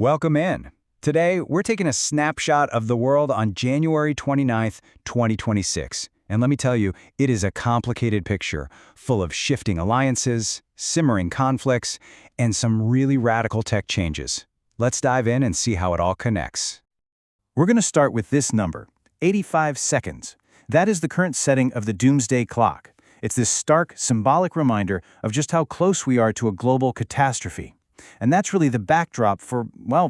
Welcome in. Today, we're taking a snapshot of the world on January 29th, 2026. And let me tell you, it is a complicated picture, full of shifting alliances, simmering conflicts, and some really radical tech changes. Let's dive in and see how it all connects. We're going to start with this number, 85 seconds. That is the current setting of the doomsday clock. It's this stark, symbolic reminder of just how close we are to a global catastrophe. And that's really the backdrop for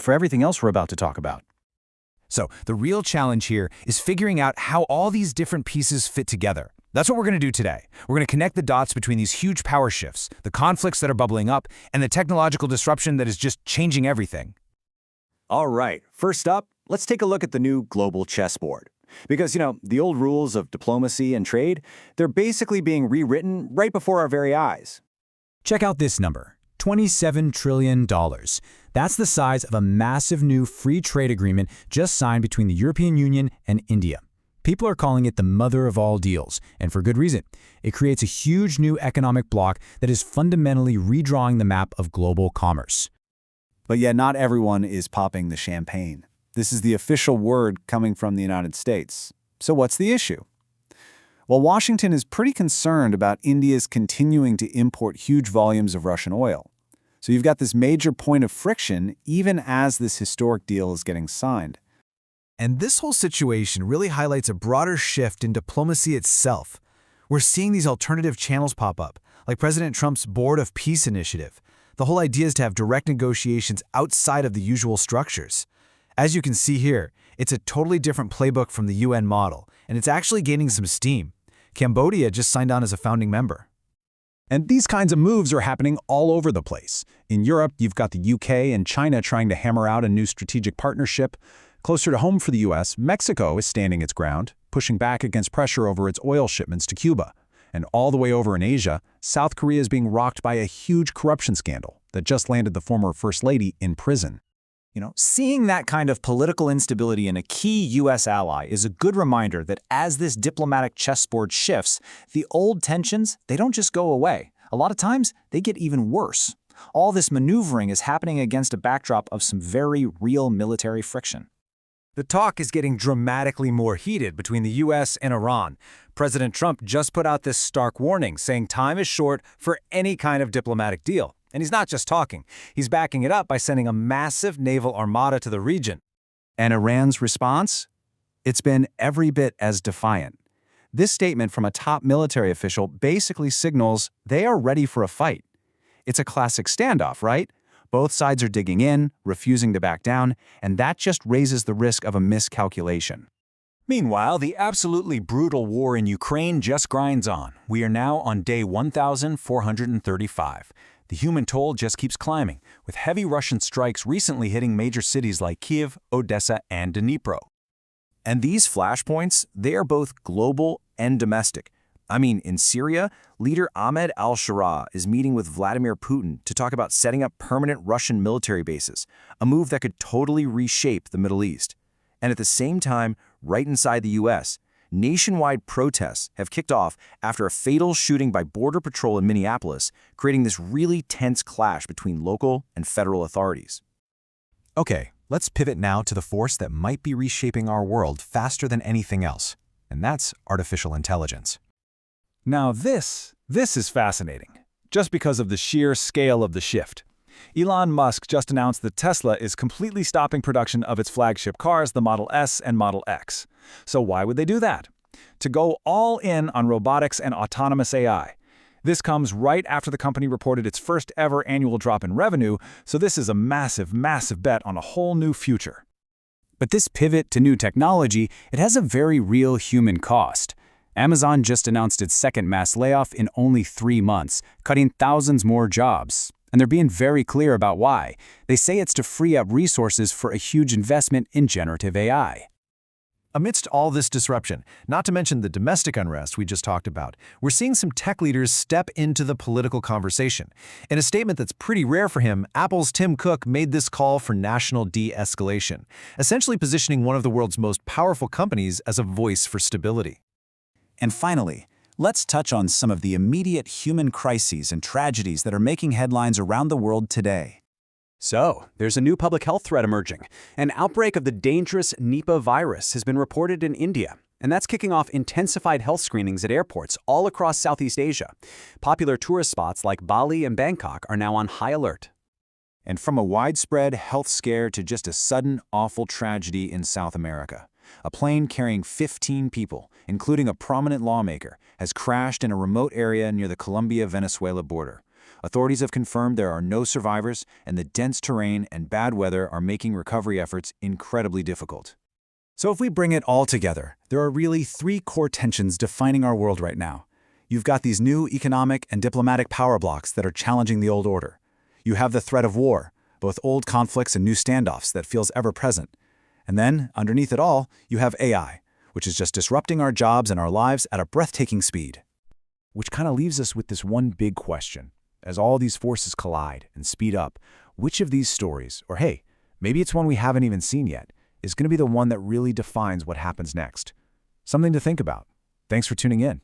everything else we're about to talk about. So the real challenge here is figuring out how all these different pieces fit together. That's what we're going to do today. We're going to connect the dots between these huge power shifts, the conflicts that are bubbling up, and the technological disruption that is just changing everything. All right, first up, let's take a look at the new global chessboard. Because, the old rules of diplomacy and trade, they're basically being rewritten right before our very eyes. Check out this number. $27 trillion. That's the size of a massive new free trade agreement just signed between the European Union and India. People are calling it the mother of all deals, and for good reason. It creates a huge new economic bloc that is fundamentally redrawing the map of global commerce. But yet not everyone is popping the champagne. This is the official word coming from the United States. So what's the issue? Well, Washington is pretty concerned about India's continuing to import huge volumes of Russian oil. So you've got this major point of friction even as this historic deal is getting signed. And this whole situation really highlights a broader shift in diplomacy itself. We're seeing these alternative channels pop up, like President Trump's Board of Peace initiative. The whole idea is to have direct negotiations outside of the usual structures. As you can see here, it's a totally different playbook from the UN model, and it's actually gaining some steam. Cambodia just signed on as a founding member. And these kinds of moves are happening all over the place. In Europe, you've got the UK and China trying to hammer out a new strategic partnership. Closer to home for the US, Mexico is standing its ground, pushing back against pressure over its oil shipments to Cuba. And all the way over in Asia, South Korea is being rocked by a huge corruption scandal that just landed the former First Lady in prison. Seeing that kind of political instability in a key U.S. ally is a good reminder that as this diplomatic chessboard shifts, the old tensions, they don't just go away. A lot of times, they get even worse. All this maneuvering is happening against a backdrop of some very real military friction. The talk is getting dramatically more heated between the U.S. and Iran. President Trump just put out this stark warning saying time is short for any kind of diplomatic deal. And he's not just talking. He's backing it up by sending a massive naval armada to the region. And Iran's response? It's been every bit as defiant. This statement from a top military official basically signals they are ready for a fight. It's a classic standoff, right? Both sides are digging in, refusing to back down, and that just raises the risk of a miscalculation. Meanwhile, the absolutely brutal war in Ukraine just grinds on. We are now on day 1,435. The human toll just keeps climbing, with heavy Russian strikes recently hitting major cities like Kyiv, Odessa, and Dnipro. And these flashpoints, they are both global and domestic. In Syria, leader Ahmed al-Shara is meeting with Vladimir Putin to talk about setting up permanent Russian military bases, a move that could totally reshape the Middle East. And at the same time, right inside the U.S., nationwide protests have kicked off after a fatal shooting by Border Patrol in Minneapolis, creating this really tense clash between local and federal authorities. Okay, let's pivot now to the force that might be reshaping our world faster than anything else, and that's artificial intelligence. Now this is fascinating, just because of the sheer scale of the shift. Elon Musk just announced that Tesla is completely stopping production of its flagship cars, the Model S and Model X. So why would they do that? To go all in on robotics and autonomous AI. This comes right after the company reported its first ever annual drop in revenue, so this is a massive, massive bet on a whole new future. But this pivot to new technology, it has a very real human cost. Amazon just announced its second mass layoff in only 3 months, cutting thousands more jobs. And they're being very clear about why. They say it's to free up resources for a huge investment in generative AI. Amidst all this disruption, not to mention the domestic unrest we just talked about, we're seeing some tech leaders step into the political conversation. In a statement that's pretty rare for him, Apple's Tim Cook made this call for national de-escalation, essentially positioning one of the world's most powerful companies as a voice for stability. And finally, let's touch on some of the immediate human crises and tragedies that are making headlines around the world today. So, there's a new public health threat emerging. An outbreak of the dangerous Nipah virus has been reported in India, and that's kicking off intensified health screenings at airports all across Southeast Asia. Popular tourist spots like Bali and Bangkok are now on high alert. And from a widespread health scare to just a sudden, awful tragedy in South America. A plane carrying 15 people, including a prominent lawmaker, has crashed in a remote area near the Colombia-Venezuela border. Authorities have confirmed there are no survivors, and the dense terrain and bad weather are making recovery efforts incredibly difficult. So if we bring it all together, there are really three core tensions defining our world right now. You've got these new economic and diplomatic power blocks that are challenging the old order. You have the threat of war, both old conflicts and new standoffs that feels ever present. And then, underneath it all, you have AI, which is just disrupting our jobs and our lives at a breathtaking speed. Which kind of leaves us with this one big question. As all these forces collide and speed up, which of these stories, or hey, maybe it's one we haven't even seen yet, is going to be the one that really defines what happens next? Something to think about. Thanks for tuning in.